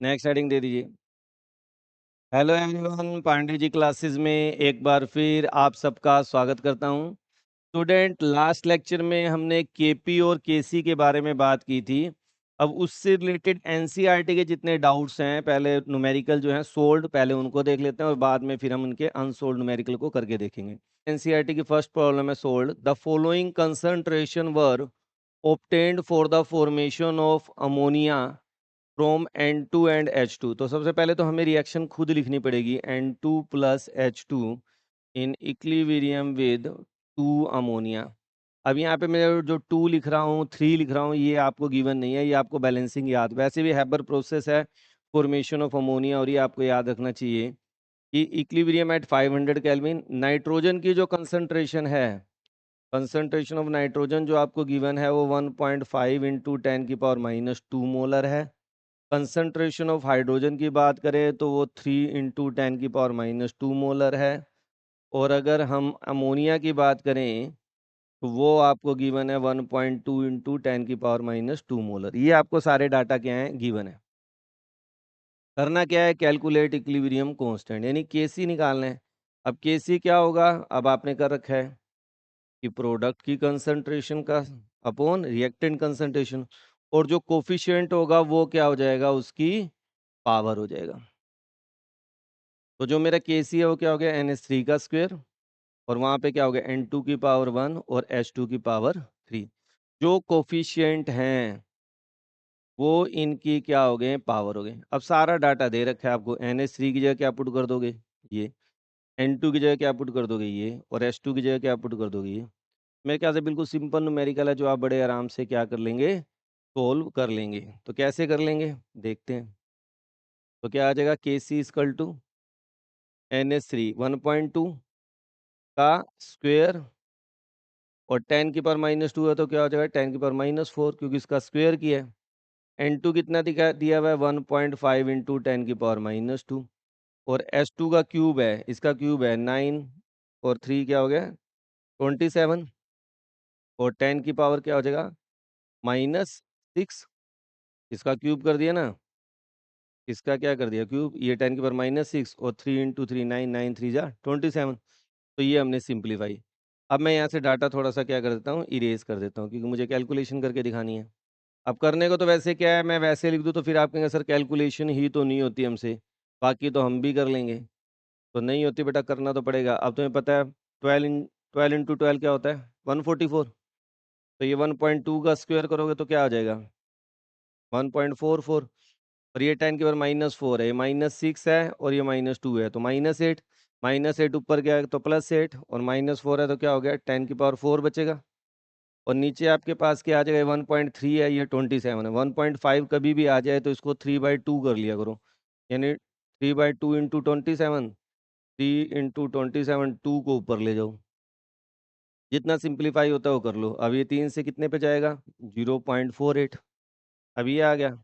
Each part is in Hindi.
नेक्स्ट हेडिंग दे दीजिए। Hello everyone, Pandey ji classes में एक बार फिर आप सबका स्वागत करता हूं। स्टूडेंट, लास्ट लेक्चर में हमने केपी और केसी के बारे में बात की थी। अब उससे रिलेटेड एनसीईआरटी के जितने डाउट्स हैं, पहले न्यूमेरिकल जो हैं सोल्ड, पहले उनको देख लेते हैं और बाद में फिर हम उनके अनसोल्ड न्यूमेरिकल को करके देखेंगे। एनसीईआरटी की फर्स्ट प्रॉब्लम है sold. The following concentration were obtained for the formation of ammonia from N2 and H2। तो सबसे पहले तो हमें रिएक्शन खुद लिखनी पड़ेगी, N2 plus H2 in equilibrium with 2 ammonia. अब यहाँ पे मैं जो 2 लिख रहा हूँ, 3 लिख रहा हूँ, ये आपको गिवन नहीं है, ये आपको बैलेंसिंग याद, वैसे भी हैबर प्रोसेस है फॉर्मेशन ऑफ अमोनिया, और ये आपको याद रखना चाहिए कि इक्विलिब्रियम एट 500 केल्विन। नाइट्रोजन की जो कंसंट्रेशन है, कंसंट्रेशन ऑफ नाइट्रोजन जो आपको गिवन है वो 1.5 इंटू 10⁻⁻2 मोलर है। कंसंट्रेशन ऑफ हाइड्रोजन की बात करें तो वो 3 इंटू 10⁻⁻2 मोलर है। और अगर हम अमोनिया की बात करें तो वो आपको गिवन है 1.2 इंटू 10⁻⁻2 मोलर। ये आपको सारे डाटा क्या है, गिवन है। करना क्या है, कैलकुलेट इक्विलिब्रियम कांस्टेंट, यानी केसी निकालना है। अब केसी क्या होगा, अब आपने कर रखा है कि प्रोडक्ट की कंसंट्रेशन का अपॉन रिएक्टेंट कंसंट्रेशन, और जो कोफिशिएंट होगा वो क्या हो जाएगा, उसकी पावर हो जाएगा। तो जो मेरा केसी है वो क्या हो गया, NH3 का स्क्वायर, और वहाँ पे क्या हो गया, N2 की पावर 1 और H2 की पावर 3। जो कोफिशिएंट हैं वो इनकी क्या हो गए, पावर हो गए। अब सारा डाटा दे रखा है आपको। NH3 की जगह क्या पुट कर दोगे, ये। N2 की जगह क्या पुट कर दोगे, ये। और H2 की जगह क्या पुट कर दोगे, ये। मेरे ख्याल से बिल्कुल सिंपल न्यूमेरिकल है, जो आप बड़े आराम से क्या कर लेंगे, सोल्व कर लेंगे। तो कैसे कर लेंगे, देखते हैं। तो क्या आ जाएगा, के सी इजकल टू NH3 1.2 का स्क्वायर, और 10⁻⁻2 है तो क्या हो जाएगा, 10⁻⁻4, क्योंकि इसका स्क्वायर किया है। N2 कितना दिया हुआ है, 1.5 इंटू 10⁻⁻2। और S2 का क्यूब है, इसका क्यूब है 9, और 3 क्या हो गया, 27। और 10 की पावर क्या हो जाएगा, -6। इसका क्यूब कर दिया ना, इसका क्या कर दिया, क्यूब। ये 10⁻⁻6 और 3 इंटू 3 9, 9 3 जा 27। तो ये हमने सिंप्लीफाई। अब मैं यहाँ से डाटा थोड़ा सा क्या कर देता हूँ, इरेज कर देता हूँ, क्योंकि मुझे कैलकुलेशन करके दिखानी है। अब करने को तो वैसे क्या है, मैं वैसे लिख दूँ तो फिर आप कहेंगे सर कैलकुलेशन ही तो नहीं होती हमसे, बाकी तो हम भी कर लेंगे। तो नहीं होती बेटा, करना तो पड़ेगा। अब तुम्हें पता है 12 इंटू 12 क्या होता है, 144। तो ये 1.2 का स्क्वायर करोगे तो क्या आ जाएगा, 1.44। और ये 10⁻⁻4 है, ये -6 है, और ये -2 है, तो -8। -8 ऊपर गया तो +8, और -4 है तो क्या हो गया, 10⁻4 बचेगा। और नीचे आपके पास क्या आ जाएगा, 1.3 है, ये 27 है। 1.5 कभी भी आ जाए तो इसको 3/2 कर लिया करो, यानी 3/2 इंटू 27, 3 इंटू 27, 2 को ऊपर ले जाओ। जितना सिंप्लीफाई होता है वो कर लो। अब ये 3 से कितने पे जाएगा, 0.48। अब ये आ गया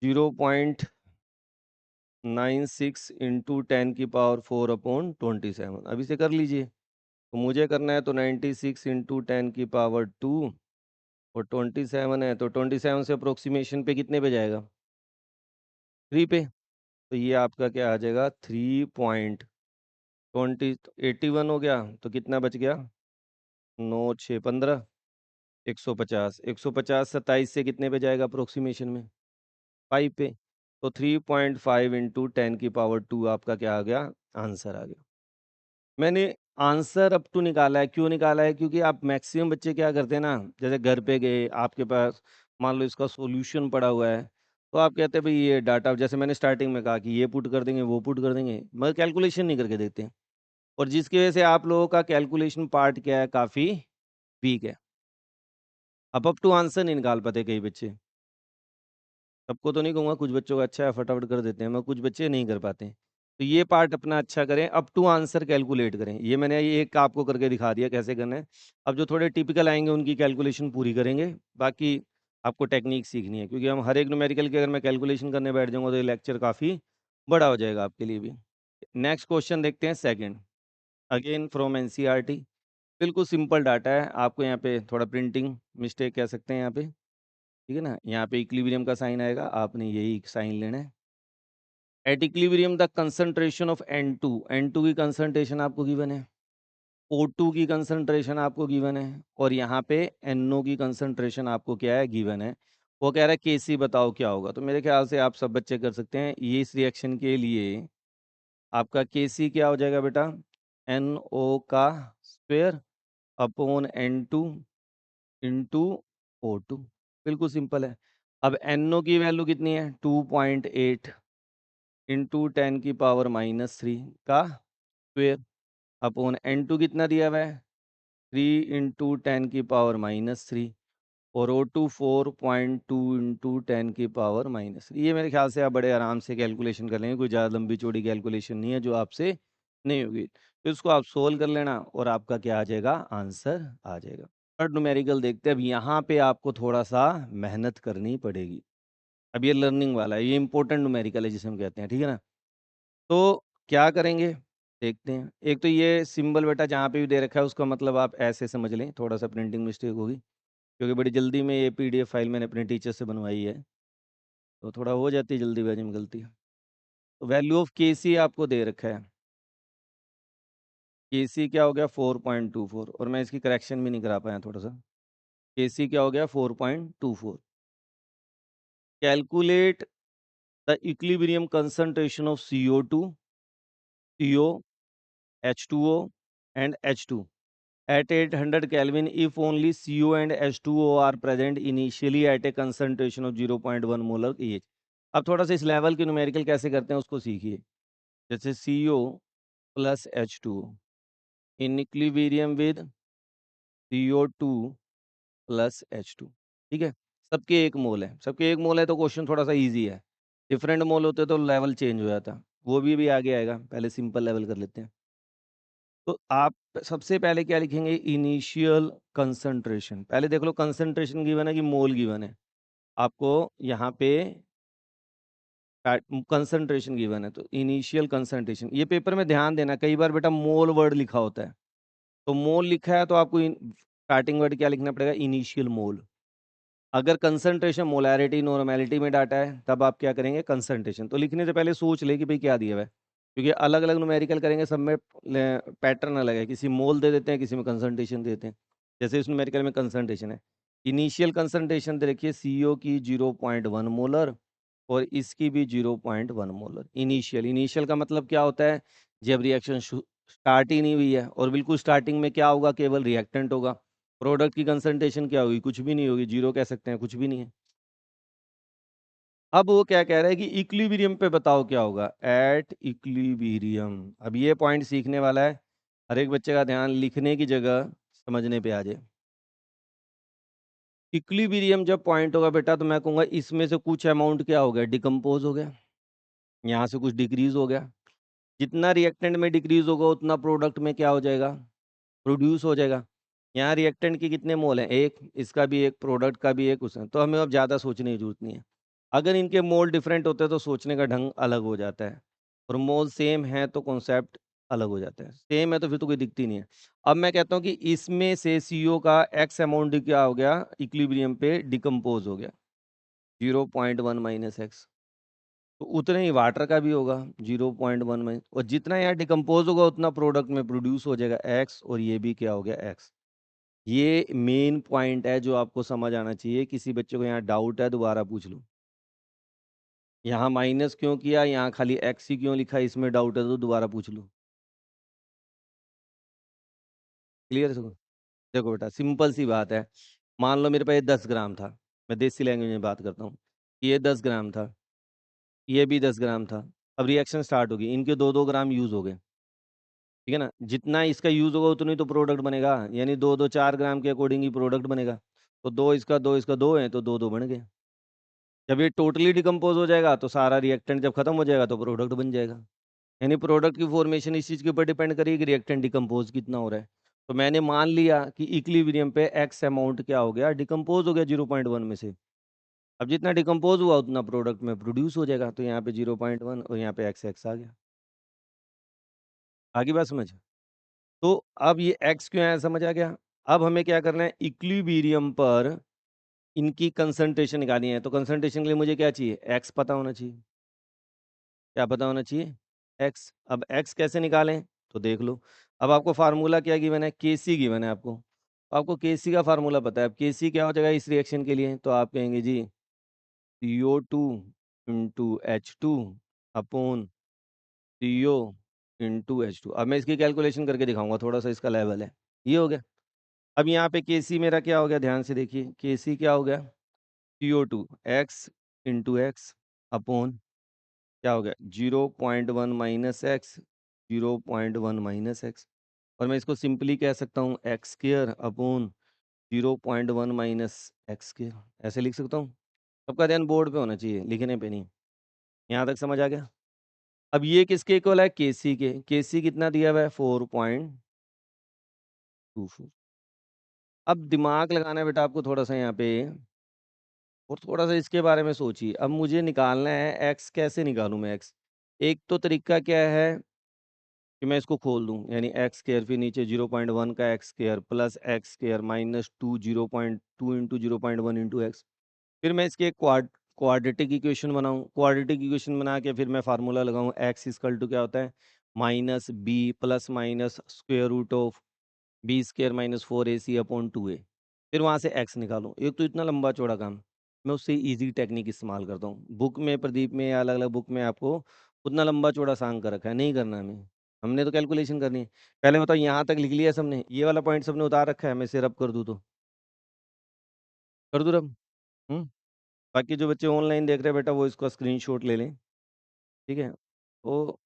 0.96 इंटू 10⁻4/27। अब इसे कर लीजिए। तो मुझे करना है तो 96 इंटू 10⁻2, और 27 है तो 27 से अप्रोक्सीमेशन पे कितने पे जाएगा, 3 पे। तो ये आपका क्या आ जाएगा, 3.81 हो गया। तो कितना बच गया, 9 6 15, 150। 150 27 से कितने पे जाएगा अप्रोक्सीमेशन में, 5 पे। तो 3.5 इंटू 10⁻2 आपका क्या आ गया, आंसर आ गया। मैंने आंसर अप टू निकाला है, क्यों निकाला है, क्योंकि आप मैक्सिमम बच्चे क्या करते हैं ना, जैसे घर पे गए आपके पास मान लो इसका सॉल्यूशन पड़ा हुआ है, तो आप कहते हैं भाई ये डाटा, जैसे मैंने स्टार्टिंग में कहा कि ये पुट कर देंगे वो पुट कर देंगे, मगर कैलकुलेशन नहीं करके देखते हैं। और जिसकी वजह से आप लोगों का कैलकुलेशन पार्ट क्या है, काफ़ी वीक है। अप टू आंसर नहीं निकाल पाते कई बच्चे। सबको तो नहीं कहूँगा, कुछ बच्चों का अच्छा है, फटाफट कर देते हैं, मगर कुछ बच्चे नहीं कर पाते। तो ये पार्ट अपना अच्छा करें, अप टू आंसर कैलकुलेट करें। ये मैंने ये एक आपको करके दिखा दिया कैसे करना है। अब जो थोड़े टिपिकल आएंगे उनकी कैलकुलेशन पूरी करेंगे, बाकी आपको टेक्निक सीखनी है, क्योंकि हम हर एक न्यूमेरिकल की अगर मैं कैलकुलेशन करने बैठ जाऊँगा तो ये लेक्चर काफ़ी बड़ा हो जाएगा आपके लिए भी। नेक्स्ट क्वेश्चन देखते हैं, सेकेंड, अगेन फ्रॉम एनसीईआरटी। बिल्कुल सिंपल डाटा है, आपको यहाँ पे थोड़ा प्रिंटिंग मिस्टेक कह सकते हैं यहाँ पे। ठीक है ना? यहाँ पे इक्विलिब्रियम का साइन आएगा, आपने यही साइन लेना है। At equilibrium the concentration of N2 की कंसंट्रेशन आपको गिवन है, O2 की कंसंट्रेशन आपको गिवन है और यहाँ पे NO की कंसंट्रेशन आपको क्या है, गिवन है। वो कह रहा है Kc बताओ क्या होगा? तो मेरे ख्याल से आप सब बच्चे कर सकते हैं। ये इस रिएक्शन के लिए आपका Kc क्या हो जाएगा बेटा? NO का square upon N2 into O2। बिल्कुल सिंपल है। अब NO की वैल्यू कितनी है? 2.8 इंटू 10⁻³ का स्क्वायर अपॉन N2 कितना दिया हुआ है? 3 इंटू 10⁻³ और O2 4.2 इंटू 10⁻³। ये मेरे ख्याल से आप बड़े आराम से कैलकुलेशन कर लेंगे, कोई ज़्यादा लंबी चौड़ी कैलकुलेशन नहीं है जो आपसे नहीं होगी। तो इसको आप सोल्व कर लेना और आपका क्या आ जाएगा? आंसर आ जाएगा। थर्ड न्यूमेरिकल देखते हैं। अब यहाँ पे आपको थोड़ा-सा मेहनत करनी पड़ेगी। अब ये लर्निंग वाला है, ये इम्पोर्टेंट न्यूमेरिकल है जिसे हम कहते हैं, ठीक है ना? तो क्या करेंगे? देखते हैं। एक तो ये सिंबल बेटा जहाँ पे भी दे रखा है उसका मतलब आप ऐसे समझ लें, थोड़ा-सा प्रिंटिंग मिस्टेक होगी, क्योंकि बड़ी जल्दी में ये पीडीएफ फाइल मैंने अपने टीचर से बनवाई है, तो थोड़ा हो जाती है जल्दीबाजी में गलती। तो वैल्यू ऑफ केसी आपको दे रखा है। केसी क्या हो गया? 4.24 और मैं इसकी करेक्शन भी नहीं करा पाया थोड़ा-सा। केसी क्या हो गया? 4.24। Calculate the equilibrium concentration of CO2, CO, H2O and H2 at 800 Kelvin if only CO and H2O are present initially at a concentration of 0.1 molar each। अब थोड़ा सा इस लेवल के न्यूमेरिकल कैसे करते हैं उसको सीखिए। जैसे CO plus H2O in equilibrium with CO2 plus H2, ठीक है? सबके 1 मोल है, सबके 1 मोल है तो क्वेश्चन थोड़ा सा इजी है। डिफरेंट मोल होते तो लेवल चेंज हो जाता, वो भी आगे आएगा। पहले सिंपल लेवल कर लेते हैं। तो आप सबसे पहले क्या लिखेंगे? Initial concentration. पहले देख लो कंसंट्रेशन गिवन है कि मोल गिवन है। आपको यहाँ पे कंसंट्रेशन गिवन है तो इनिशियल कंसंट्रेशन। ये पेपर में ध्यान देना, कई बार बेटा मोल वर्ड लिखा होता है, तो मोल लिखा है तो आपको स्टार्टिंग वर्ड क्या लिखना पड़ेगा? इनिशियल मोल। अगर कंसंट्रेशन मोलैरिटी नॉर्मेलिटी में डाटा है तब आप क्या करेंगे? कंसंट्रेशन। तो लिखने से पहले सोच ले कि भाई क्या दिया हुआ है, क्योंकि अलग अलग न्यूमेरिकल करेंगे, सब में पैटर्न अलग है। किसी मोल दे देते हैं, किसी में कंसंट्रेशन देते हैं। जैसे इस न्यूमेरिकल में कंसंट्रेशन है, इनिशियल कंसंट्रेशन दे रखिए CO की 0.1 मोलर और इसकी भी 0.1 मोलर। इनिशियल, इनिशियल का मतलब क्या होता है? जब रिएक्शन स्टार्ट ही नहीं हुई है, और बिल्कुल स्टार्टिंग में क्या होगा? केवल रिएक्टेंट होगा। प्रोडक्ट की कंसंट्रेशन क्या होगी? कुछ भी नहीं होगी, जीरो कह सकते हैं, कुछ भी नहीं है। अब वो क्या कह रहा है कि इक्विलिब्रियम पे बताओ क्या होगा? At equilibrium. अब ये पॉइंट सीखने वाला है, हर एक बच्चे का ध्यान लिखने की जगह समझने पे आ जाए। इक्विलिब्रियम जब पॉइंट होगा बेटा तो मैं कहूँगा इसमें से कुछ अमाउंट क्या हो गया? डिकम्पोज हो गया, यहाँ से कुछ डिक्रीज हो गया। जितना रिएक्टेंट में डिक्रीज होगा उतना प्रोडक्ट में क्या हो जाएगा? प्रोड्यूस हो जाएगा। यहाँ रिएक्टेंट के कितने मोल हैं? 1, इसका भी 1, प्रोडक्ट का भी 1, उसमें तो हमें अब ज़्यादा सोचने की ज़रूरत नहीं है। अगर इनके मोल डिफरेंट होते हैं तो सोचने का ढंग अलग हो जाता है, और मोल सेम है तो कॉन्सेप्ट अलग हो जाता है। सेम है तो फिर तो कोई दिक्कत ही नहीं है। अब मैं कहता हूँ कि इसमें से CO का एक्स अमाउंट क्या हो गया? इक्विलिब्रियम पे डिकम्पोज हो गया, 0.1 माइनस एक्स। तो उतना ही वाटर का भी होगा, 0.1 में, और जितना यहाँ डिकम्पोज होगा उतना प्रोडक्ट में प्रोड्यूस हो जाएगा एक्स, और ये भी क्या हो गया? एक्स। ये मेन पॉइंट है जो आपको समझ आना चाहिए। किसी बच्चे को यहाँ डाउट है दोबारा पूछ लो। यहाँ माइनस क्यों किया, यहाँ खाली एक्स ही क्यों लिखा, इसमें डाउट है तो दोबारा पूछ लो। क्लियर है सबको? देखो बेटा सिंपल सी बात है। मान लो मेरे पास ये 10 ग्राम था, मैं देसी लैंग्वेज में बात करता हूँ। ये 10 ग्राम था, ये भी 10 ग्राम था। अब रिएक्शन स्टार्ट होगी, इनके 2-2 ग्राम यूज हो गए, ठीक है ना? जितना इसका यूज होगा उतनी तो प्रोडक्ट बनेगा, यानी 2-2 4 ग्राम के अकॉर्डिंग ही प्रोडक्ट बनेगा। तो 2 है तो 2-2 बन गए। जब ये टोटली डिकम्पोज हो जाएगा तो सारा रिएक्टेंट जब खत्म हो जाएगा तो प्रोडक्ट बन जाएगा। यानी प्रोडक्ट की फॉर्मेशन इस चीज़ के ऊपर डिपेंड करेगी कि रिएक्टेंट डिकम्पोज कितना हो रहा है। तो मैंने मान लिया कि इक्विलिब्रियम पे एक्स अमाउंट क्या हो गया? डिकम्पोज हो गया 0.1 में से। अब जितना डिकम्पोज हुआ उतना प्रोडक्ट में प्रोड्यूस हो जाएगा, तो यहाँ पे 0.1 और यहाँ पे एक्स एक्स आ गया। आगे बात समझ? तो अब ये एक्स क्यों आया समझ आ गया? अब हमें क्या करना है? इक्विलिब्रियम पर इनकी कंसंट्रेशन निकालनी है, तो कंसंट्रेशन के लिए मुझे क्या चाहिए? एक्स पता होना चाहिए। क्या पता होना चाहिए? एक्स। अब एक्स कैसे निकालें? तो देख लो। अब आपको फ़ॉर्मूला क्या गिवन है? केसी गिवन है आपको। आपको केसी का फ़ॉर्मूला पता है। अब केसी क्या हो जाएगा इस रिएक्शन के लिए? तो आप कहेंगे जी CO2 into H2 upon CO into H2। अब मैं इसकी कैलकुलेशन करके दिखाऊँगा, थोड़ा-सा इसका लेवल है। ये हो गया। अब यहाँ पे केसी मेरा क्या हो गया? ध्यान से देखिए। केसी क्या हो गया? CO2 x into x upon क्या हो गया? 0.1 माइनस एक्स, 0.1 माइनस एक्स, और मैं इसको सिंपली कह सकता हूँ x square upon 0.1 minus x square, ऐसे लिख सकता हूँ। सबका ध्यान बोर्ड पे होना चाहिए, लिखने पे नहीं। यहाँ तक समझ आ गया? अब ये किसके इक्वल है? केसी के। केसी कितना दिया हुआ है? 4.24। अब दिमाग लगाना है बेटा आपको थोड़ा-सा यहाँ पे, और थोड़ा-सा इसके बारे में सोचिए। अब मुझे निकालना है एक्स, कैसे निकालूँ मैं एक्स? एक तो तरीका क्या है कि मैं इसको खोल दूँ, यानी एक्स स्क्वायर फिर नीचे 0.1 का x square plus x square minus 2 0.2 into 0.1 into x. फिर मैं इसकी एक क्वाड्रेटिक इक्वेशन बनाऊँ। क्वाड्रेटिक इक्वेशन बना के फिर मैं फार्मूला लगाऊँ, एक्स इक्वल टू क्या होता है? Minus B plus minus square root of B square minus 4AC upon 2A। फिर वहाँ से एक्स निकालूँ। एक तो इतना लंबा चौड़ा काम, मैं उससे ईज़ी टेक्निक इस्तेमाल करता हूँ। बुक में, प्रदीप में या अलग-अलग बुक में आपको उतना लंबा चौड़ा सांग कर रखा है, नहीं करना हमें। हमने तो कैलकुलेशन करनी है। पहले बताओ यहाँ तक लिख लिया सबने? ये वाला पॉइंट सबने उतार रखा है, मैं इसे रब कर दूँ तो? कर दूँ रब? हुँ? बाकी जो बच्चे ऑनलाइन देख रहे हैं बेटा वो इसका स्क्रीनशॉट ले लें, ठीक है? तो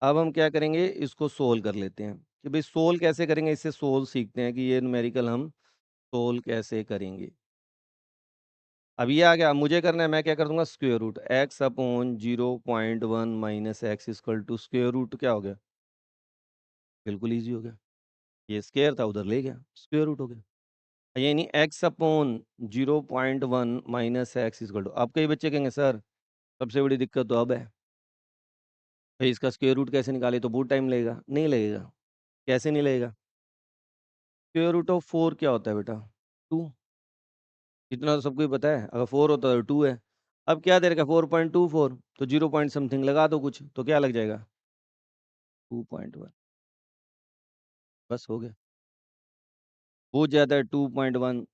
अब हम क्या करेंगे, इसको सोल्व कर लेते हैं कि भई सोल्व कैसे करेंगे, इससे सोल्व सीखते हैं कि ये न्यूमेरिकल हम सोल्व कैसे करेंगे। अब ये आ गया, अब मुझे करना है, मैं क्या कर दूँगा square root X upon 0.1 minus X equal to square root क्या हो गया? बिल्कुल ईज़ी हो गया। ये स्क्वायर था उधर ले गया, स्क्वायर रूट हो गया। यानी X upon 0.1 minus X equal to, अब कई बच्चे कहेंगे सर सबसे बड़ी दिक्कत तो अब है, भई इसका स्क्वायर रूट कैसे निकालें? तो बहुत टाइम लगेगा। नहीं लगेगा। कैसे नहीं लगेगा? स्क्वायर रूट ऑफ 4 क्या होता है बेटा? 2। इतना तो सबको ही पता है। अगर 4 होता है तो 2 है। अब क्या दे रखा है 4.24, तो 0 पॉइंट समथिंग लगा दो कुछ, तो क्या लग जाएगा? 2.1, बस हो गया। बहुत ज़्यादा है 2.1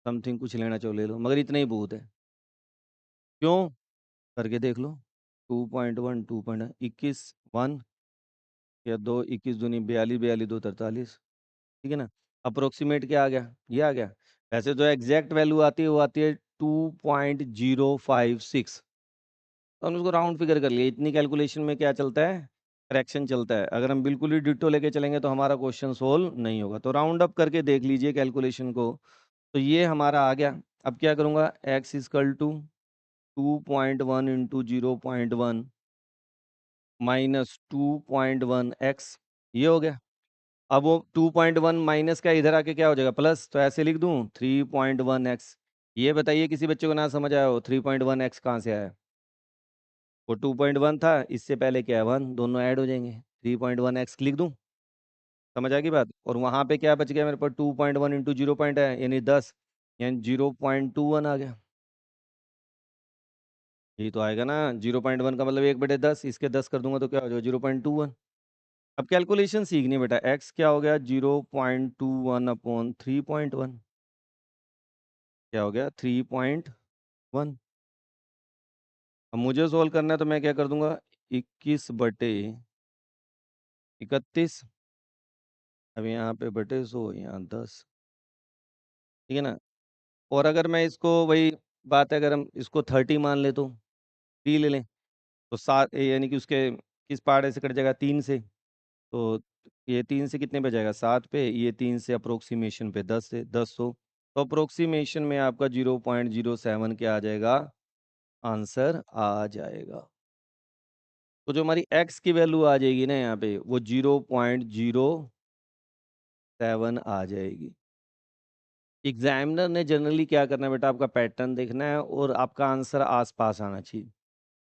समथिंग, कुछ लेना चाहो ले लो, मगर इतना ही बहुत है। क्यों? करके देख लो। 2.1 21 1 या 2 21 दूनी 42, 42 2 43, ठीक है ना? अप्रॉक्सिमेट क्या आ गया? ये आ गया। वैसे जो एग्ज़ैक्ट वैल्यू आती है वो आती है 2.056। तो हमने उसको राउंड फिगर कर लिया। इतनी कैलकुलेशन में क्या चलता है? फ्रैक्शन चलता है। अगर हम बिल्कुल ही डिट्टो लेके चलेंगे तो हमारा क्वेश्चन सोल्व नहीं होगा। तो राउंड अप करके देख लीजिए कैलकुलेशन को। तो ये हमारा आ गया। अब क्या करूँगा? x equal to 2.1 into 0.1 minus 2.1 X, ये हो गया। अब वो 2.1 माइनस का इधर आके क्या हो जाएगा? प्लस, तो ऐसे लिख दूँ 3.1 एक्स। ये बताइए किसी बच्चे को ना समझ आया हो 3.1 एक्स कहाँ से आया? वो 2.1 था, इससे पहले क्या है 1, दोनों ऐड हो जाएँगे। 3.1 एक्स लिख दूँ? समझ आ गई बात? और वहाँ पे क्या बच गया मेरे पास 2.1 इंटू 0 पॉइंट है, यानी 10, यानी 0.21 आ गया। यही तो आएगा ना, 0.1 का मतलब 1/10, इसके 10 कर दूँगा तो क्या हो जाएगा 0.21। अब कैलकुलेशन सीखनी है बेटा, एक्स क्या हो गया 0.21 अपॉन 3.1, क्या हो गया 3.1। अब मुझे सोल्व करना है तो मैं क्या कर दूँगा 21/31, अब यहाँ पे बटे 100, यहाँ 10, ठीक है ना? और अगर मैं इसको, वही बात है, अगर हम इसको 30 मान लें तो 3 ले लें, तो 7 यानी कि उसके किस पहाड़े से कट जाएगा 3 से, तो ये 3 से कितने पे जाएगा 7 पे, ये 3 से अप्रोक्सीमेशन पे 10 से 10 तो अप्रोक्सीमेशन में आपका 0.07 क्या आ जाएगा? आंसर आ जाएगा। तो जो हमारी एक्स की वैल्यू आ जाएगी ना यहाँ पे, वो 0.07 आ जाएगी। एग्जामिनर ने जनरली क्या करना है बेटा, आपका पैटर्न देखना है और आपका आंसर आस-पास आना चाहिए।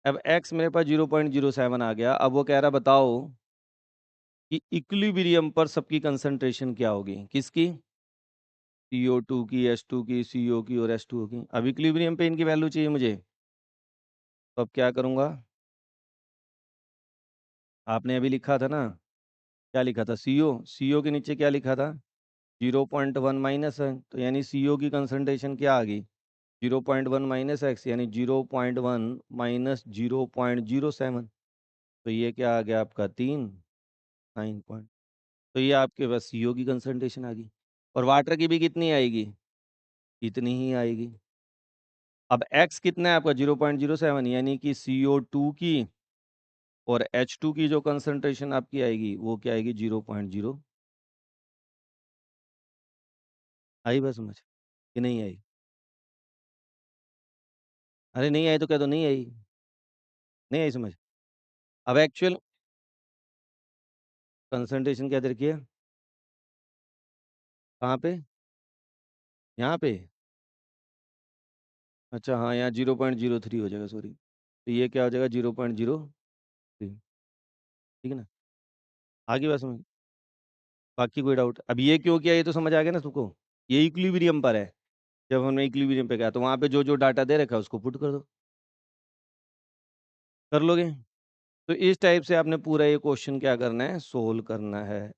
अब एक्स मेरे पास 0.07 आ गया, अब वो कह रहा है बताओ कि इक्विलिब्रियम पर सबकी कंसंट्रेशन क्या होगी? किसकी? CO2 की, H2 की, CO की और H2O की। अब इक्विलिब्रियम पे इनकी वैल्यू चाहिए मुझे, तो अब क्या करूँगा? आपने अभी लिखा था ना, क्या लिखा था? CO के नीचे क्या लिखा था? 0.1 माइनस है, तो यानी CO की कंसंट्रेशन क्या आ गई? 0.1 माइनस एक्स, यानी 0.1 माइनस 0.07। तो ये क्या आ गया आपका? 3, 9 पॉइंट। तो ये आपके पास CO की कंसंट्रेशन आ गई। और वाटर की भी कितनी आएगी? इतनी ही आएगी। अब एक्स कितना है आपका? 0.07, यानी कि CO2 की और H2 की जो कंसंट्रेशन आपकी आएगी वो क्या आएगी? 0.0। आई बात समझ कि नहीं आई? अरे नहीं आई तो कह दो नहीं आई। नहीं आई समझ? अब एक्चुअल कंसंट्रेशन क्या दे रखी है? कहाँ पे? यहाँ पे? अच्छा हाँ, यहाँ 0.03 हो जाएगा, सॉरी। तो ये क्या हो जाएगा? 0.03। ठीक है ना? आगे बात समझ? बाकी कोई डाउट? अब ये क्यों किया, ये तो समझ आ गया ना सबको? ये इक्विलिब्रियम पर है। जब हमने इक्विलिब्रियम पे कहा तो वहाँ पे जो जो डाटा दे रखा है उसको पुट कर दो। कर लोगे? तो इस टाइप से आपने पूरा ये क्वेश्चन क्या करना है? सोल्व करना है।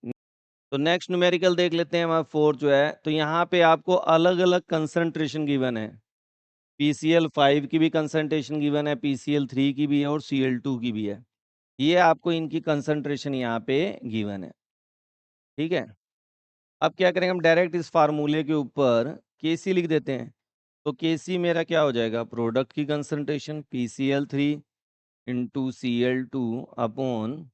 तो नेक्स्ट न्यूमेरिकल देख लेते हैं हमारा 4 जो है। तो यहाँ पे आपको अलग अलग कंसंट्रेशन गिवन है। PCl5 की भी कंसंट्रेशन गिवन है, PCl3 की भी है और Cl2 की भी है। ये आपको इनकी कंसंट्रेशन यहाँ पे गिवन है। ठीक है? अब क्या करेंगे हम? डायरेक्ट इस फार्मूले के ऊपर Kc लिख देते हैं। तो Kc मेरा क्या हो जाएगा? प्रोडक्ट की concentration PCl3 into Cl2 upon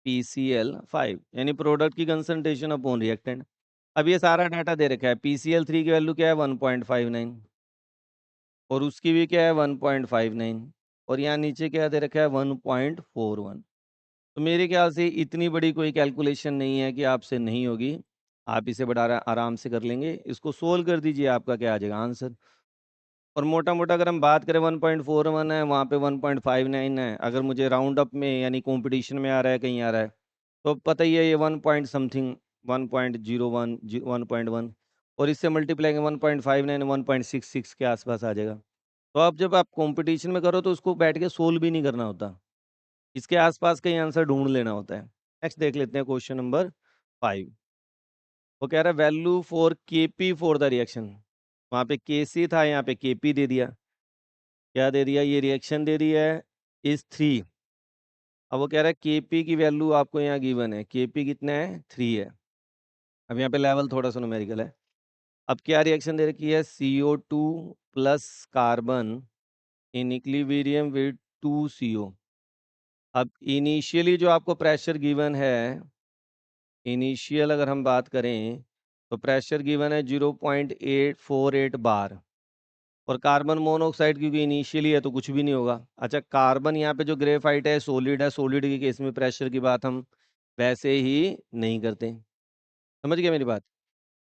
PCl5, यानी प्रोडक्ट की कंसंट्रेशन अपॉन रिएक्टेंट। अब ये सारा डाटा दे रखा है। PCl3 की वैल्यू क्या है? 1.59, और उसकी भी क्या है? 1.59, और यहाँ नीचे क्या दे रखा है? 1.41। तो मेरे ख्याल से इतनी बड़ी कोई कैलकुलेशन नहीं है कि आपसे नहीं होगी। आप इसे बड़ा आराम से कर लेंगे। इसको सोल्व कर दीजिए, आपका क्या आ जाएगा? आंसर। और मोटा-मोटा अगर हम बात करें 1.41 है, वहाँ पे 1.59 है। अगर मुझे राउंड अप में यानी कॉम्पिटिशन में आ रहा है, कहीं आ रहा है, तो पता ही है ये 1 पॉइंट समथिंग, 1.01 1.1, और इससे मल्टीप्लाई 1.59 1.66 के आसपास आ जाएगा। तो अब जब आप कॉम्पिटिशन में करो तो उसको बैठ के सोल्व भी नहीं करना होता। इसके आसपास कहीं आंसर ढूँढ लेना होता है। नेक्स्ट देख लेते हैं क्वेश्चन नंबर 5। वो कह रहा है value for Kp for the reaction. वहाँ पे Kc था, यहाँ पे Kp दे दिया। क्या दे दिया? ये रिएक्शन दे दी है इस 3। अब वो कह रहा है Kp की वैल्यू आपको यहाँ गिवन है। Kp कितना है? 3 है। अब यहाँ पे लेवल थोड़ा सा न्यूमेरिकल है। अब क्या रिएक्शन दे रखी है? CO2 plus carbon in equilibrium with 2CO। अब इनिशियली जो आपको प्रेशर गिवन है, इनिशियल अगर हम बात करें तो प्रेशर गिवन है 0.848 बार। और कार्बन मोनोऑक्साइड क्योंकि इनिशियली है तो कुछ भी नहीं होगा। अच्छा, कार्बन यहाँ पे जो ग्रेफाइट है सॉलिड है, सॉलिड के केस में प्रेशर की बात हम वैसे ही नहीं करते। समझ गए मेरी बात?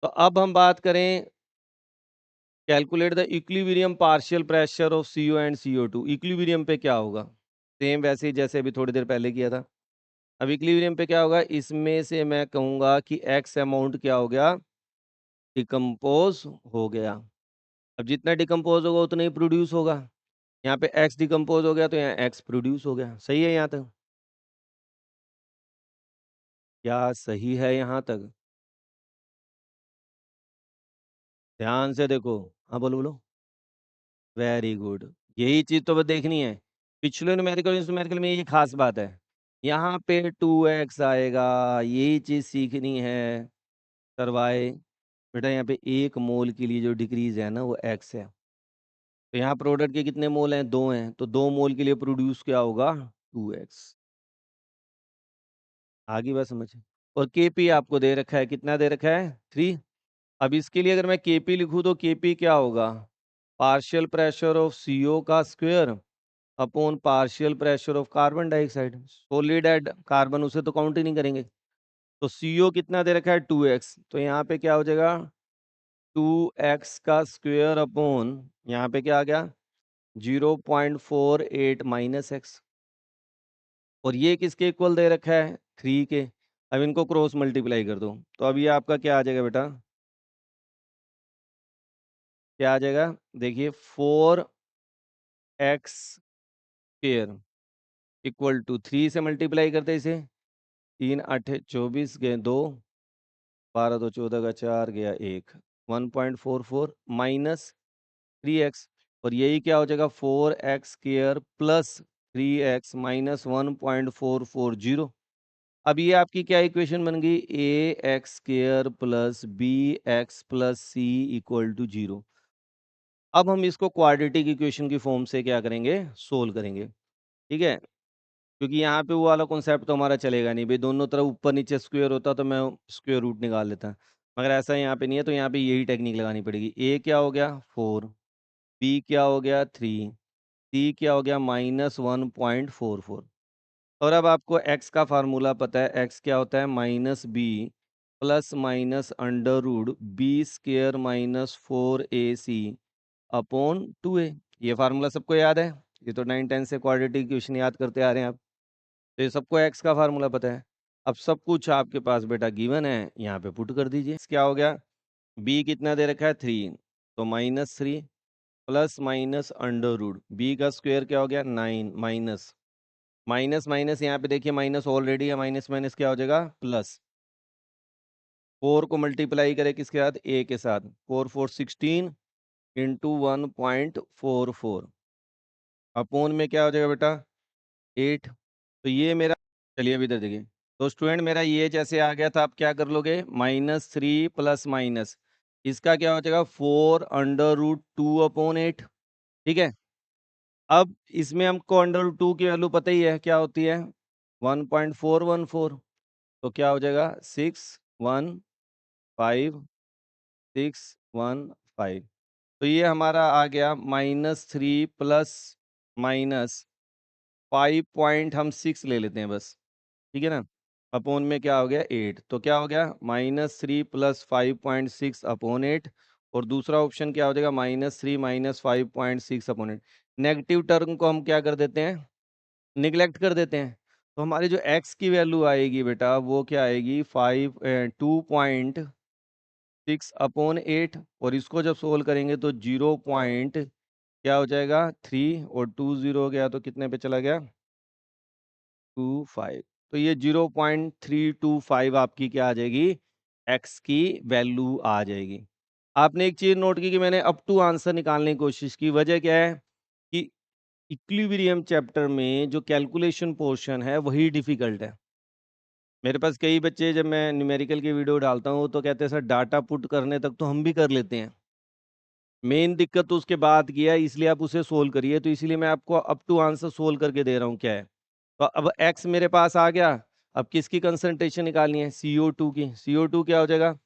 तो अब हम बात करें calculate the equilibrium partial pressure of CO and CO2। Equilibrium पे क्या होगा? सेम वैसे ही जैसे अभी थोड़ी देर पहले किया था। अब इक्विलिब्रियम पे क्या होगा? इसमें से मैं कहूँगा कि एक्स अमाउंट क्या हो गया? डिकम्पोज हो गया। अब जितना डिकम्पोज होगा उतना ही प्रोड्यूस होगा। यहाँ पे एक्स डिकम्पोज हो गया तो यहाँ एक्स प्रोड्यूस हो गया। सही है यहाँ तक? क्या सही है यहाँ तक? ध्यान से देखो। हाँ बोलो बोलो। Very good. यही चीज़ तो बस देखनी है। पिछले न्यूमेरिकल इस न्यूमेरिकल में ये खास बात है। यहाँ पे 2x आएगा, यही चीज़ सीखनी है। करवाए बेटा, यहाँ पे 1 मोल के लिए जो डिक्रीज है ना वो x है। तो यहाँ प्रोडक्ट के कितने मोल हैं? 2 हैं, तो 2 मोल के लिए प्रोड्यूस क्या होगा? 2x। आगे बात समझ? और Kp आपको दे रखा है, कितना दे रखा है? 3। अब इसके लिए अगर मैं Kp लिखूँ तो Kp क्या होगा? पार्शियल प्रेशर ऑफ CO का square upon partial pressure of carbon dioxide. Solid एड कार्बन, उसे तो काउंट ही नहीं करेंगे। तो CO कितना दे रखा है? 2x। तो यहाँ पे क्या हो जाएगा? 2x का स्क्वायर अपॉन यहाँ पे क्या आ गया? 0.48 माइनस एक्स। और ये किसके इक्वल दे रखा है? 3 के। अब इनको क्रॉस मल्टीप्लाई कर दो, तो अब ये आपका क्या आ जाएगा बेटा? क्या आ जाएगा? देखिए 4x² इक्वल टू 3 से मल्टीप्लाई करते हैं इसे, 3 8 24 गए 2, 12 2 14 का 4 गया 1, 1.44 माइनस 3x, और यही क्या हो जाएगा 4x² प्लस 3x माइनस 1.440। अब ये आपकी क्या इक्वेशन बन गई? ax² plus bx plus c equal to 0। अब हम इसको क्वाड्रेटिक इक्वेशन की फॉर्म से क्या करेंगे? सोल्व करेंगे। ठीक है, क्योंकि यहाँ पे वो वाला कॉन्सेप्ट तो हमारा चलेगा नहीं भाई, दोनों तरफ ऊपर नीचे स्क्वायर होता तो मैं स्क्वायर रूट निकाल लेता, मगर ऐसा यहाँ पे नहीं है, तो यहाँ पे यही टेक्निक लगानी पड़ेगी। a क्या हो गया 4, b क्या हो गया 3, c क्या हो गया -1.44। और अब आपको x का फार्मूला पता है, x क्या होता है -b plus minus under root b² minus 4ac upon 2a। ये फार्मूला सबको याद है, ये तो 9 10 से क्वाड्रेटिक इक्वेशन याद करते आ रहे हैं आप, तो ये सबको x का फार्मूला पता है। अब सब कुछ आपके पास बेटा गिवन है, यहाँ पे पुट कर दीजिए। क्या हो गया? b कितना दे रखा है 3, तो -3 plus minus under root b का स्क्वायर क्या हो गया 9 माइनस माइनस माइनस, यहाँ पे देखिए माइनस ऑलरेडी है, माइनस माइनस क्या हो जाएगा प्लस, 4 को मल्टीप्लाई करें किसके साथ? a के साथ, 4 4 16 इंटू 1.44 अपॉन में क्या हो जाएगा बेटा 8। तो ये मेरा, चलिए अभी इधर देखिए, तो स्टूडेंट मेरा ये जैसे आ गया था, आप क्या कर लोगे -3 प्लस माइनस, इसका क्या हो जाएगा 4√2/8। ठीक है, अब इसमें हमको √2 की वैल्यू पता ही है क्या होती है 1.414, तो क्या हो जाएगा 615 तो ये हमारा आ गया -3 प्लस माइनस 5.6 ले लेते हैं बस, ठीक है ना, अपॉन में क्या हो गया 8, तो क्या हो गया -3 प्लस 5.6 अपॉन 8, और दूसरा ऑप्शन क्या हो जाएगा -3 माइनस 5.6/8। नेगेटिव टर्म को हम क्या कर देते हैं? निगलेक्ट कर देते हैं। तो हमारी जो x की वैल्यू आएगी बेटा, वो क्या आएगी 2.6/8, और इसको जब सोल्व करेंगे तो 0 पॉइंट क्या हो जाएगा 3, और 2 0 हो गया तो कितने पे चला गया 25। तो ये 0.325 आपकी क्या आ जाएगी? x की वैल्यू आ जाएगी। आपने एक चीज़ नोट की कि मैंने अप टू आंसर निकालने की कोशिश की, वजह क्या है कि इक्विलिब्रियम चैप्टर में जो कैलकुलेशन पोर्शन है वही डिफ़िकल्ट है। मेरे पास कई बच्चे, जब मैं न्यूमेरिकल की वीडियो डालता हूँ तो कहते हैं सर डाटा पुट करने तक तो हम भी कर लेते हैं, मेन दिक्कत तो उसके बाद की है, इसलिए आप उसे सोल्व करिए। तो इसीलिए मैं आपको अप टू आंसर सोल्व करके दे रहा हूँ क्या है। तो अब x मेरे पास आ गया, अब किसकी कंसंट्रेशन निकालनी है? CO2 की। CO2 क्या हो जाएगा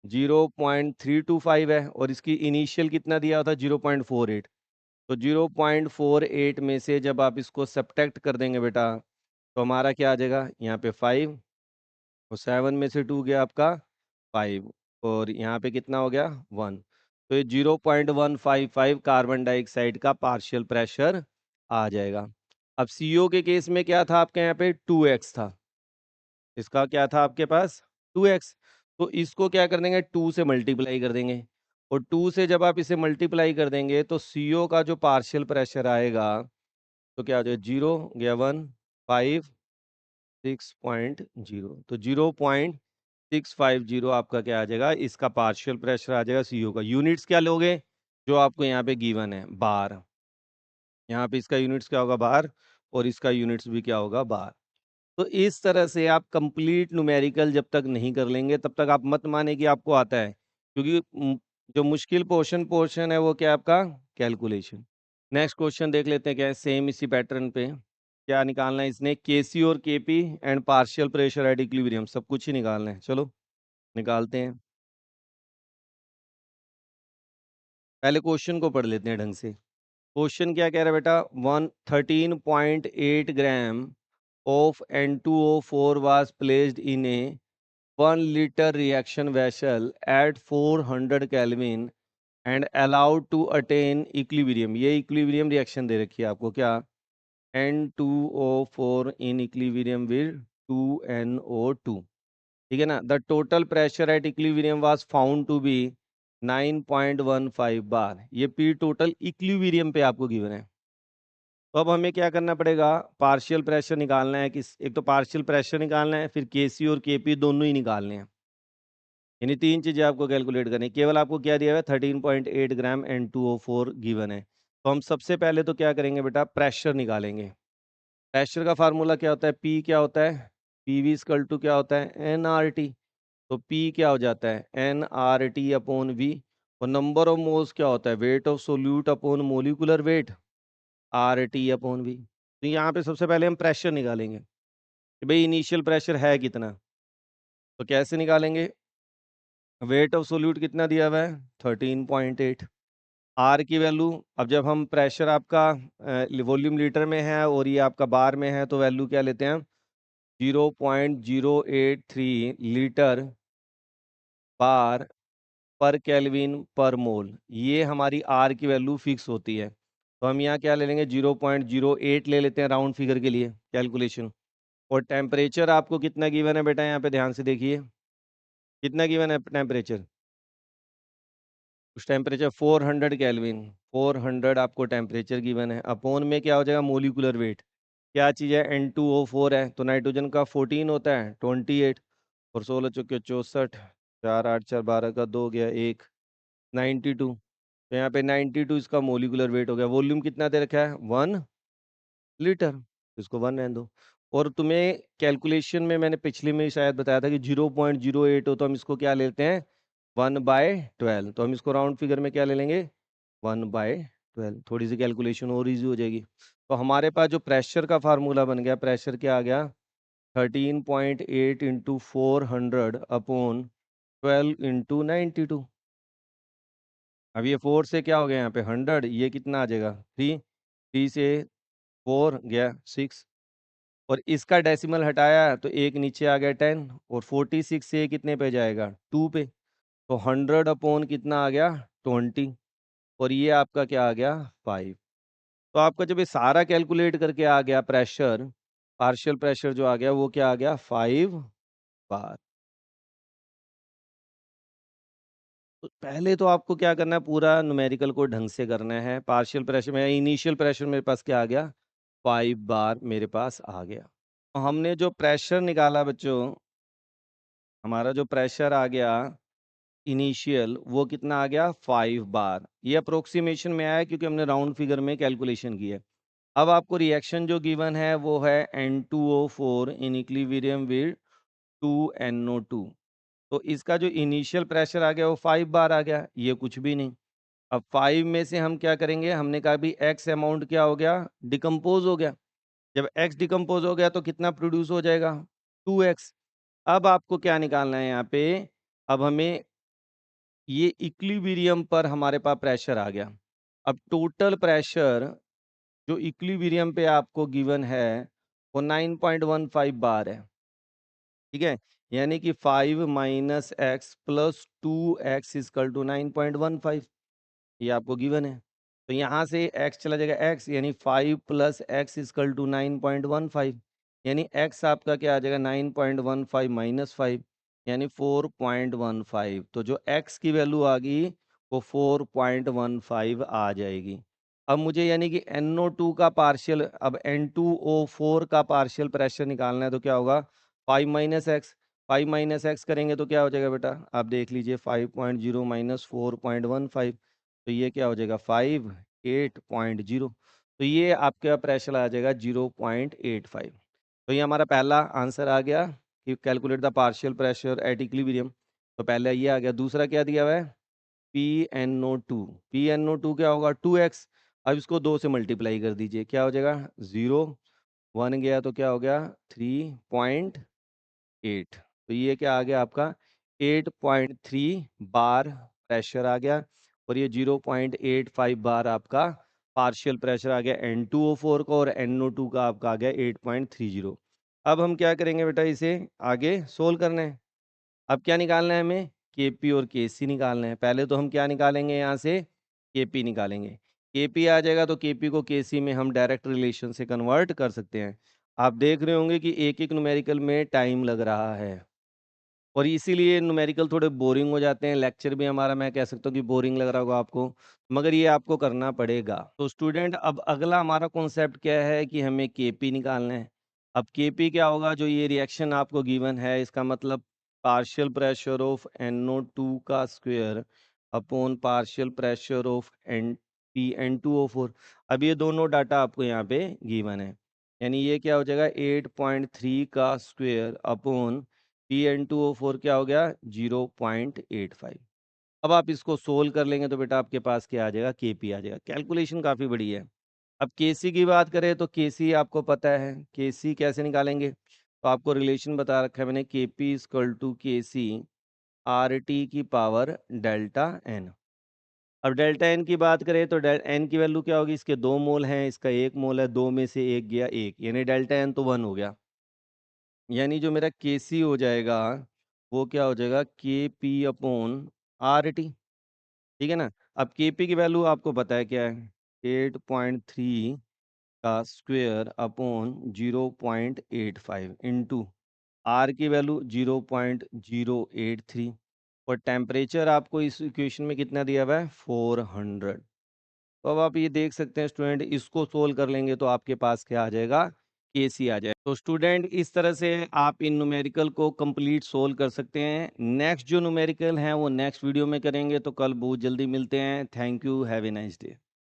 0.325 है, और इसकी इनिशियल कितना दिया होता 0.48, तो 0.48 में से जब आप इसको सब्ट्रैक्ट कर देंगे बेटा, तो हमारा क्या आ जाएगा यहाँ पे 5, और 7 में से 2 गया आपका 5, और यहाँ पे कितना हो गया 1, तो ये 0.155 कार्बन डाइऑक्साइड का पार्शियल प्रेशर आ जाएगा। अब CO के केस में क्या था आपके यहाँ पे 2x था, इसका क्या था आपके पास 2x, तो इसको क्या कर देंगे 2 से मल्टीप्लाई कर देंगे, और 2 से जब आप इसे मल्टीप्लाई कर देंगे तो CO का जो पार्शियल प्रेशर आएगा, तो क्या हो जाएगा 0 गया 1 5 6.0, तो 0.650 आपका क्या आ जाएगा, इसका पार्शियल प्रेशर आ जाएगा CO का। यूनिट्स क्या लोगे? जो आपको यहाँ पे गिवन है बार, यहाँ पे इसका यूनिट्स क्या होगा बार, और इसका यूनिट्स भी क्या होगा बार। तो इस तरह से आप कंप्लीट न्यूमेरिकल जब तक नहीं कर लेंगे तब तक आप मत माने कि आपको आता है, क्योंकि जो मुश्किल पोर्शन है वो क्या है आपका कैलकुलेशन। नेक्स्ट क्वेश्चन देख लेते हैं क्या है, सेम इसी पैटर्न पे क्या निकालना है इसने, केसी और KP and partial pressure at equilibrium, सब कुछ ही निकालना है। चलो निकालते हैं, पहले क्वेश्चन को पढ़ लेते हैं ढंग से। क्वेश्चन क्या कह रहा है बेटा, 13.8 ग्राम of N2O4 was placed in a 1 liter reaction vessel at 400 Kelvin and allowed to attain equilibrium। ये equilibrium reaction दे रखी है आपको क्या, N2O4 in equilibrium with 2NO2, ठीक है ना। The total pressure at equilibrium was found to be 9.15 bar. ये पी टोटल इक्विलिब्रियम पे आपको गिवन है। तो अब हमें क्या करना पड़ेगा, पार्शियल प्रेशर निकालना है। किस एक तो पार्शियल प्रेशर निकालना है, फिर केसी और केपी दोनों ही निकालने हैं। यानी 3 चीज़ें आपको कैलकुलेट करनी है। केवल आपको क्या दिया हुआ है, 13.8 ग्राम N2O4 गिवन है। तो हम सबसे पहले तो क्या करेंगे बेटा, प्रेशर निकालेंगे। प्रेशर का फार्मूला क्या होता है, पी क्या होता है, पीवी इक्वल टू क्या होता है, एनआरटी। तो पी क्या हो जाता है, एनआरटी अपॉन वी। और नंबर ऑफ मोल्स क्या होता है, weight of solute upon molecular weight, R T upon V. तो यहाँ पे सबसे पहले हम प्रेशर निकालेंगे कि भाई इनिशियल प्रेशर है कितना। तो कैसे निकालेंगे, वेट ऑफ सोल्यूट कितना दिया हुआ है, 13.8। आर की वैल्यू, अब जब हम प्रेशर आपका वॉल्यूम लीटर में है और ये आपका बार में है, तो वैल्यू क्या लेते हैं, 0.083 लीटर बार पर केल्विन पर मोल। ये हमारी आर की वैल्यू फिक्स होती है। तो हम यहाँ क्या ले लेंगे, 0.08 ले लेते हैं राउंड फिगर के लिए कैलकुलेशन। और टेम्परेचर आपको कितना गिवन है बेटा, यहाँ पे ध्यान से देखिए, कितना गिवन है टेम्परेचर, उस टेम्परेचर 400 केल्विन, 400 आपको टेम्परेचर गिवन है। अपोन में क्या हो जाएगा, मोलिकुलर वेट, क्या चीज़ है, N2O4 है, तो नाइट्रोजन का 14 होता है 28, और 16 चौके 64, 4 8 4 12 का 2 गया 1, 92। तो यहाँ पे 92 इसका मोलिकुलर वेट हो गया। वॉल्यूम कितना दे रखा है, 1 लीटर, इसको 1 रहने दो। और तुम्हें कैलकुलेशन में मैंने पिछले में शायद बताया था कि 0.08 हो, तो हम इसको क्या लेते हैं, 1/12। तो हम इसको राउंड फिगर में क्या ले लेंगे, 1/12। थोड़ी सी कैलकुलेशन और ईजी हो जाएगी। तो हमारे पास जो प्रेशर का फार्मूला बन गया, प्रेशर क्या आ गया, 13.8 इंटू 400 अपॉन 12 इंटू 92। अब ये 4 से क्या हो गया यहाँ पे 100, ये कितना आ जाएगा 3, 3 से 4 गया 6, और इसका डेसिमल हटाया तो एक नीचे आ गया 10, और 46 से कितने पे जाएगा, 2 पे। तो 100 अपॉन कितना आ गया, 20, और ये आपका क्या आ गया, 5। तो आपका जब ये सारा कैलकुलेट करके आ गया प्रेशर, पार्शियल प्रेशर जो आ गया वो क्या आ गया, 5 बार। तो पहले तो आपको क्या करना है, पूरा न्यूमेरिकल को ढंग से करना है। पार्शियल प्रेशर में इनिशियल प्रेशर मेरे पास क्या आ गया, 5 बार मेरे पास आ गया। तो हमने जो प्रेशर निकाला बच्चों, हमारा जो प्रेशर आ गया इनिशियल, वो कितना आ गया, 5 बार। ये अप्रोक्सीमेशन में आया क्योंकि हमने राउंड फिगर में कैलकुलेशन की है। अब आपको रिएक्शन जो गिवन है वो है N2O4 in equilibrium with 2NO2। तो इसका जो इनिशियल प्रेशर आ गया वो 5 बार आ गया, ये कुछ भी नहीं। अब 5 में से हम क्या करेंगे, हमने कहा भी एक्स अमाउंट क्या हो गया, डिकम्पोज हो गया। जब एक्स डिकम्पोज हो गया तो कितना प्रोड्यूस हो जाएगा, 2x। अब आपको क्या निकालना है यहाँ पे, अब हमें ये इक्विलिब्रियम पर हमारे पास प्रेशर आ गया। अब टोटल प्रेशर जो इक्विलिब्रियम पे आपको गिवन है वो 9.15 बार है, ठीक है। यानी कि 5 minus X plus 2x equal to 9.15, ये आपको गिवन है। तो यहाँ से x चला जाएगा x, यानी 5 प्लस एक्स इजकल टू 9.15, यानी x आपका क्या आ जाएगा, 9.15 माइनस 5, यानी 4.15। तो जो x की वैल्यू आ गई वो 4.15 आ जाएगी। अब मुझे यानी कि NO2 का पार्शियल, अब N2O4 का पार्शियल प्रेशर निकालना है, तो क्या होगा, 5 माइनस एक्स, 5 माइनस एक्स करेंगे तो क्या हो जाएगा बेटा, आप देख लीजिए, 5.0 माइनस 4.15, तो ये क्या हो जाएगा, 5 8.0। तो ये आपका प्रेशर आ जाएगा 0.85। तो ये हमारा पहला आंसर आ गया कि calculate the partial pressure at equilibrium. तो पहले ये आ गया। दूसरा क्या दिया हुआ है, PNO2। PNO2 क्या होगा, 2x। अब इसको 2 से मल्टीप्लाई कर दीजिए, क्या हो जाएगा, 0, 1 गया तो क्या हो गया, 3.8। तो ये क्या आ गया आपका, 8.3 बार प्रेशर आ गया, और ये 0.85 बार आपका पार्शियल प्रेशर आ गया N2O4 का, और NO2 का आपका आ गया 8.30। अब हम क्या करेंगे बेटा, इसे आगे सोल्व करना है। अब क्या निकालना है हमें, केपी और केसी निकालना है। पहले तो हम क्या निकालेंगे, यहाँ से केपी निकालेंगे। केपी आ जाएगा तो केपी को केसी में हम डायरेक्ट रिलेशन से कन्वर्ट कर सकते हैं। आप देख रहे होंगे कि एक एक न्यूमेरिकल में टाइम लग रहा है, और इसीलिए न्यूमेरिकल थोड़े बोरिंग हो जाते हैं। लेक्चर भी हमारा मैं कह सकता हूँ कि बोरिंग लग रहा होगा आपको, मगर ये आपको करना पड़ेगा। तो स्टूडेंट अब अगला हमारा कॉन्सेप्ट क्या है कि हमें केपी निकालना है। अब केपी क्या होगा, जो ये रिएक्शन आपको गिवन है इसका मतलब पार्शियल प्रेशर ऑफ NO2 का square upon partial pressure of NPN2O4। अब ये दोनों डाटा आपको यहाँ पे गिवन है, यानी ये क्या हो जाएगा 8.3 का स्क्वायर अपॉन PN2O4 क्या हो गया 0.85। अब आप इसको सोल्व कर लेंगे तो बेटा आपके पास क्या आ जाएगा, केपी आ जाएगा। कैलकुलेशन काफ़ी बड़ी है। अब केसी की बात करें तो केसी आपको पता है, केसी कैसे निकालेंगे, तो आपको रिलेशन बता रखा है मैंने, KP equal to KC RT की पावर डेल्टा एन। अब डेल्टा एन की बात करें तो एन की वैल्यू क्या होगी, इसके 2 मोल हैं, इसका 1 मोल है, 2 में से 1 गया 1, यानी डेल्टा एन तो 1 हो गया। यानी जो मेरा केसी हो जाएगा वो क्या हो जाएगा, के पी अपॉन आर टी। ठीक है ना। अब के पी की वैल्यू आपको पता है क्या है, 8.3 का स्क्वायर अपॉन 0.85 इंटू आर की वैल्यू 0.083, और टेम्परेचर आपको इस इक्वेशन में कितना दिया हुआ है 400। तो अब आप ये देख सकते हैं स्टूडेंट, इसको सोल्व कर लेंगे तो आपके पास क्या आ जाएगा, केसी आ जाएगा। तो स्टूडेंट इस तरह से आप इन न्यूमेरिकल को कंप्लीट सोल्व कर सकते हैं। नेक्स्ट जो न्यूमेरिकल हैं वो नेक्स्ट वीडियो में करेंगे, तो कल बहुत जल्दी मिलते हैं। Thank you, have a nice day.